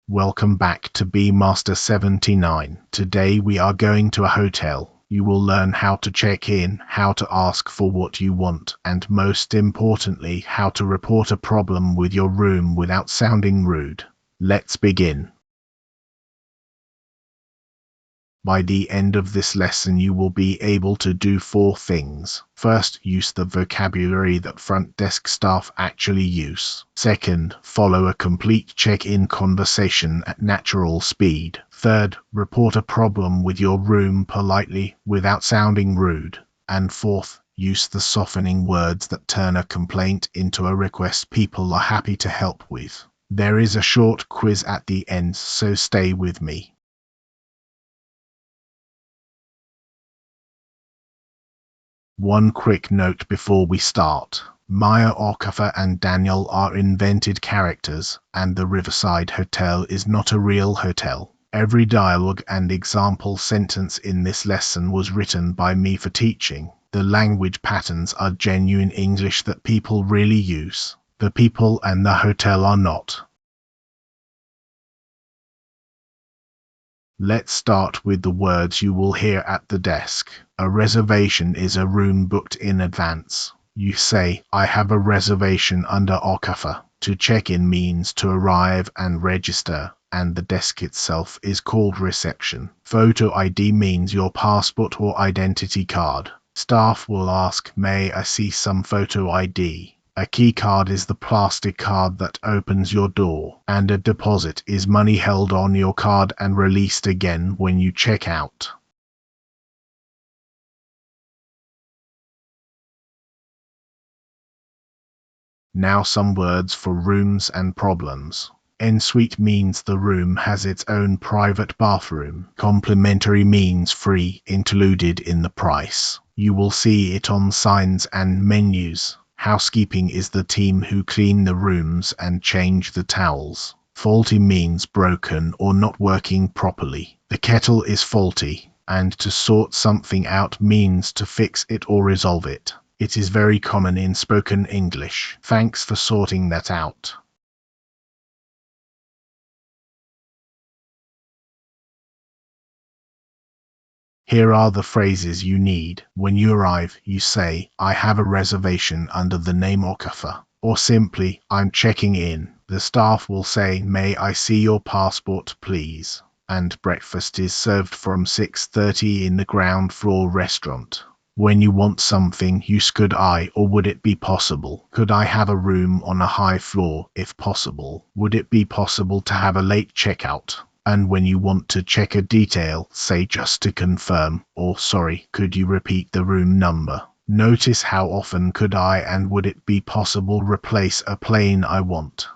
Welcome back to Master 79. Today we are going to a hotel. You will learn how to check in, how to ask for what you want, and most importantly, how to report a problem with your room without sounding rude. Let's begin. By the end of this lesson, you will be able to do 4 things. First, use the vocabulary that front desk staff actually use. Second, follow a complete check-in conversation at natural speed. Third, report a problem with your room politely without sounding rude. And fourth, use the softening words that turn a complaint into a request people are happy to help with. There is a short quiz at the end, so stay with me. One quick note before we start. Maya Okafor and Daniel are invented characters, and the Riverside Hotel is not a real hotel. Every dialogue and example sentence in this lesson was written by me for teaching. The language patterns are genuine English that people really use. The people and the hotel are not. Let's start with the words you will hear at the desk. A reservation is a room booked in advance. You say, I have a reservation under Okafor. To check in means to arrive and register, and the desk itself is called reception. Photo ID means your passport or identity card. Staff will ask, may I see some photo ID? A key card is the plastic card that opens your door, and a deposit is money held on your card and released again when you check out. Now some words for rooms and problems. En-suite means the room has its own private bathroom. Complimentary means free, included in the price. You will see it on signs and menus. Housekeeping is the team who clean the rooms and change the towels. Faulty means broken or not working properly. The kettle is faulty, and to sort something out means to fix it or resolve it. It is very common in spoken English. Thanks for sorting that out. Here are the phrases you need. When you arrive, you say, I have a reservation under the name Okafor, or simply, I'm checking in. The staff will say, may I see your passport, please? And breakfast is served from 6:30 in the ground floor restaurant. When you want something, use could I or would it be possible? Could I have a room on a high floor, if possible? Would it be possible to have a late checkout? And when you want to check a detail, say just to confirm, or sorry, could you repeat the room number? Notice how often could I and would it be possible replace a plane I want.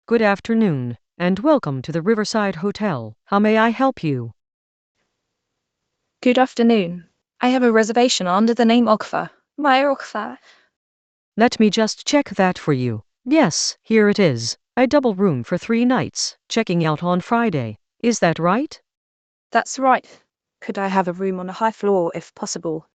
Good afternoon, and welcome to the Riverside Hotel. How may I help you? Good afternoon. I have a reservation under the name Okfa. My Okfa. Let me just check that for you. Yes, here it is. A double room for 3 nights, checking out on Friday. Is that right? That's right. Could I have a room on a high floor if possible?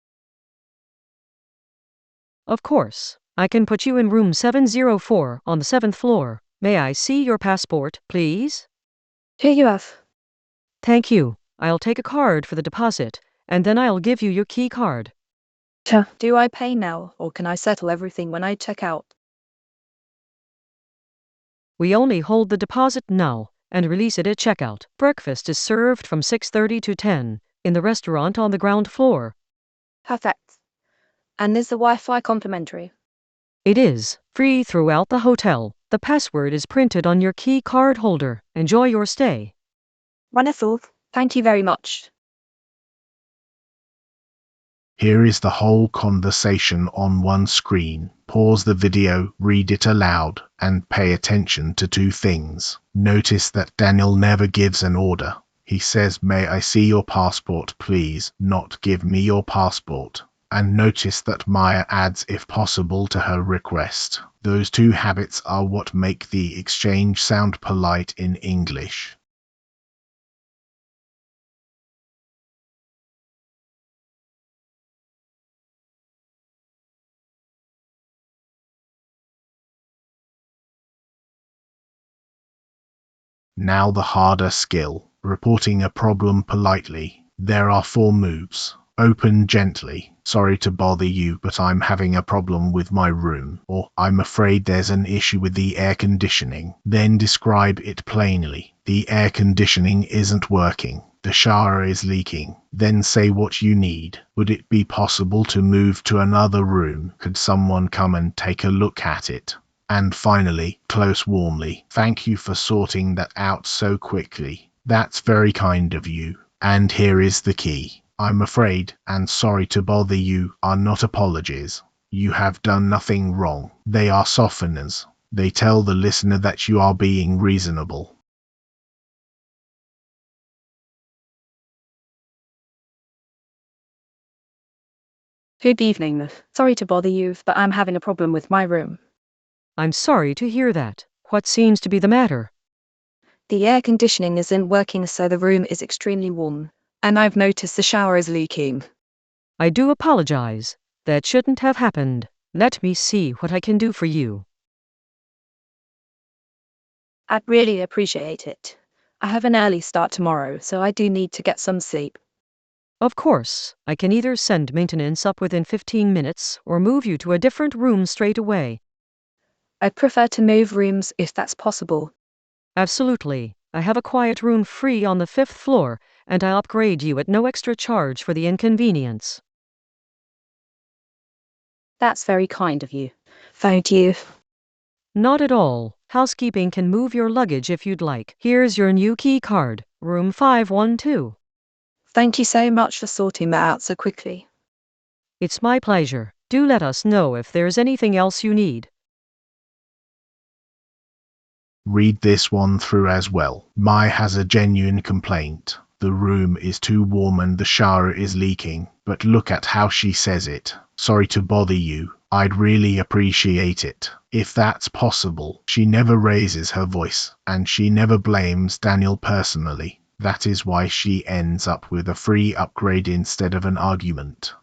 Of course. I can put you in room 704 on the 7th floor. May I see your passport, please? Here you have. Thank you. I'll take a card for the deposit, and then I'll give you your key card. Do I pay now, or can I settle everything when I check out? We only hold the deposit now and release it at checkout. Breakfast is served from 6:30 to 10 in the restaurant on the ground floor. Perfect. And is the Wi-Fi complimentary? It is free throughout the hotel. The password is printed on your key card holder. Enjoy your stay. Wonderful. Thank you very much. Here is the whole conversation on one screen. Pause the video, read it aloud, and pay attention to 2 things. Notice that Daniel never gives an order. He says, may I see your passport, please, not give me your passport. And notice that Maya adds if possible to her request. Those 2 habits are what make the exchange sound polite in English. Now the harder skill, reporting a problem politely. There are 4 moves. Open gently. Sorry to bother you, but I'm having a problem with my room. Or, I'm afraid there's an issue with the air conditioning. Then describe it plainly. The air conditioning isn't working. The shower is leaking. Then say what you need. Would it be possible to move to another room? Could someone come and take a look at it? And finally, close warmly. Thank you for sorting that out so quickly. That's very kind of you. And here is the key. I'm afraid, and sorry to bother you, are not apologies. You have done nothing wrong. They are softeners. They tell the listener that you are being reasonable. Good evening. Sorry to bother you, but I'm having a problem with my room. I'm sorry to hear that. What seems to be the matter? The air conditioning isn't working, so the room is extremely warm. And I've noticed the shower is leaking. I do apologize. That shouldn't have happened. Let me see what I can do for you. I'd really appreciate it. I have an early start tomorrow, so I do need to get some sleep. Of course, I can either send maintenance up within 15 minutes or move you to a different room straight away. I'd prefer to move rooms if that's possible. Absolutely. I have a quiet room free on the 5th floor, and I'll upgrade you at no extra charge for the inconvenience. That's very kind of you. Thank you. Not at all. Housekeeping can move your luggage if you'd like. Here's your new key card, room 512. Thank you so much for sorting that out so quickly. It's my pleasure. Do let us know if there's anything else you need. Read this one through as well. Mai has a genuine complaint. The room is too warm and the shower is leaking. But look at how she says it. Sorry to bother you. I'd really appreciate it. If that's possible. She never raises her voice, and she never blames Daniel personally. That is why she ends up with a free upgrade instead of an argument.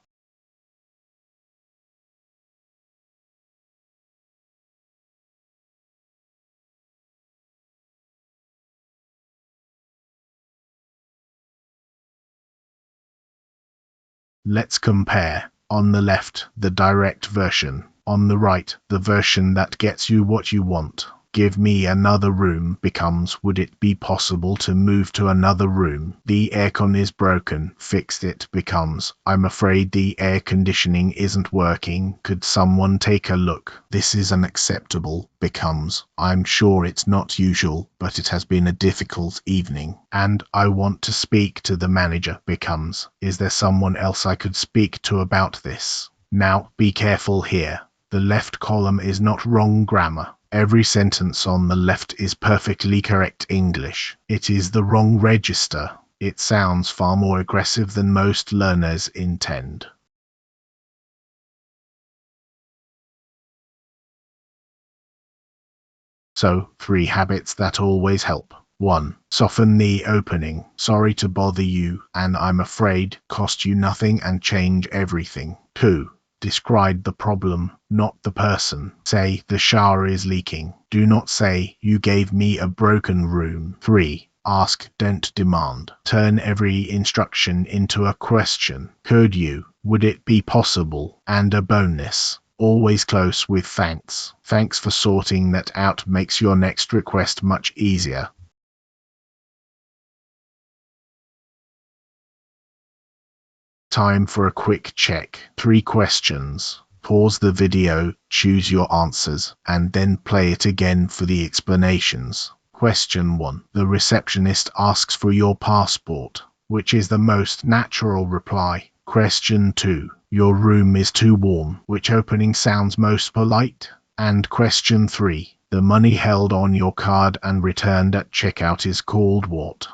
Let's compare. On the left, the direct version. On the right, the version that gets you what you want. Give me another room becomes, would it be possible to move to another room? The aircon is broken. Fixed it becomes, I'm afraid the air conditioning isn't working. Could someone take a look? This is unacceptable becomes, I'm sure it's not usual, but it has been a difficult evening. And I want to speak to the manager becomes, is there someone else I could speak to about this? Now, be careful here. The left column is not wrong grammar. Every sentence on the left is perfectly correct English. It is the wrong register. It sounds far more aggressive than most learners intend. So, 3 habits that always help. 1. Soften the opening. Sorry to bother you, and I'm afraid cost you nothing and change everything. 2. Describe the problem, not the person. Say, the shower is leaking. Do not say, you gave me a broken room. 3. Ask, don't demand. Turn every instruction into a question. Could you? Would it be possible? And a bonus. Always close with thanks. Thanks for sorting that out makes your next request much easier. Time for a quick check. 3 questions. Pause the video, choose your answers, and then play it again for the explanations. Question 1. The receptionist asks for your passport, which is the most natural reply. Question 2. Your room is too warm, which opening sounds most polite? And question 3. The money held on your card and returned at checkout is called what?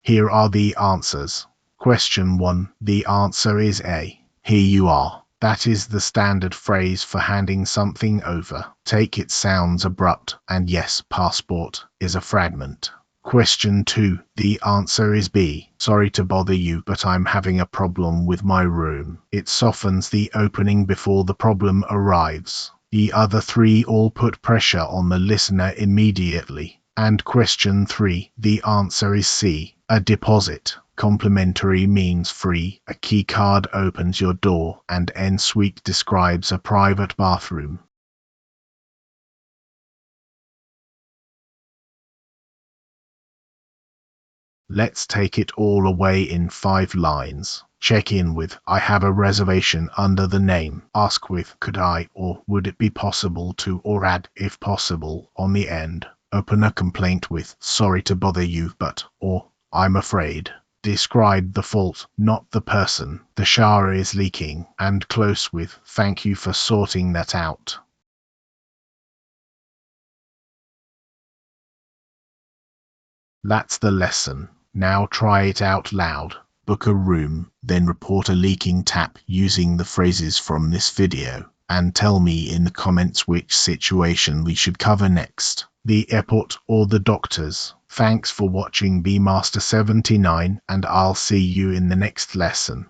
Here are the answers. Question 1. The answer is A. Here you are. That is the standard phrase for handing something over. Take it sounds abrupt, and yes, passport is a fragment. Question 2. The answer is B. Sorry to bother you, but I'm having a problem with my room. It softens the opening before the problem arrives. The other 3 all put pressure on the listener immediately. And question 3. The answer is C. A deposit. Complimentary means free. A key card opens your door, and ensuite describes a private bathroom. Let's take it all away in 5 lines. Check in with I have a reservation under the name. Ask with could I or would it be possible to, or add if possible on the end. Open a complaint with sorry to bother you but, or I'm afraid. Describe the fault, not the person. The shower is leaking, and close with thank you for sorting that out. That's the lesson. Now try it out loud. Book a room, then report a leaking tap using the phrases from this video, and tell me in the comments which situation we should cover next. The airport or the doctors. Thanks for watching Bmaster79, and I'll see you in the next lesson.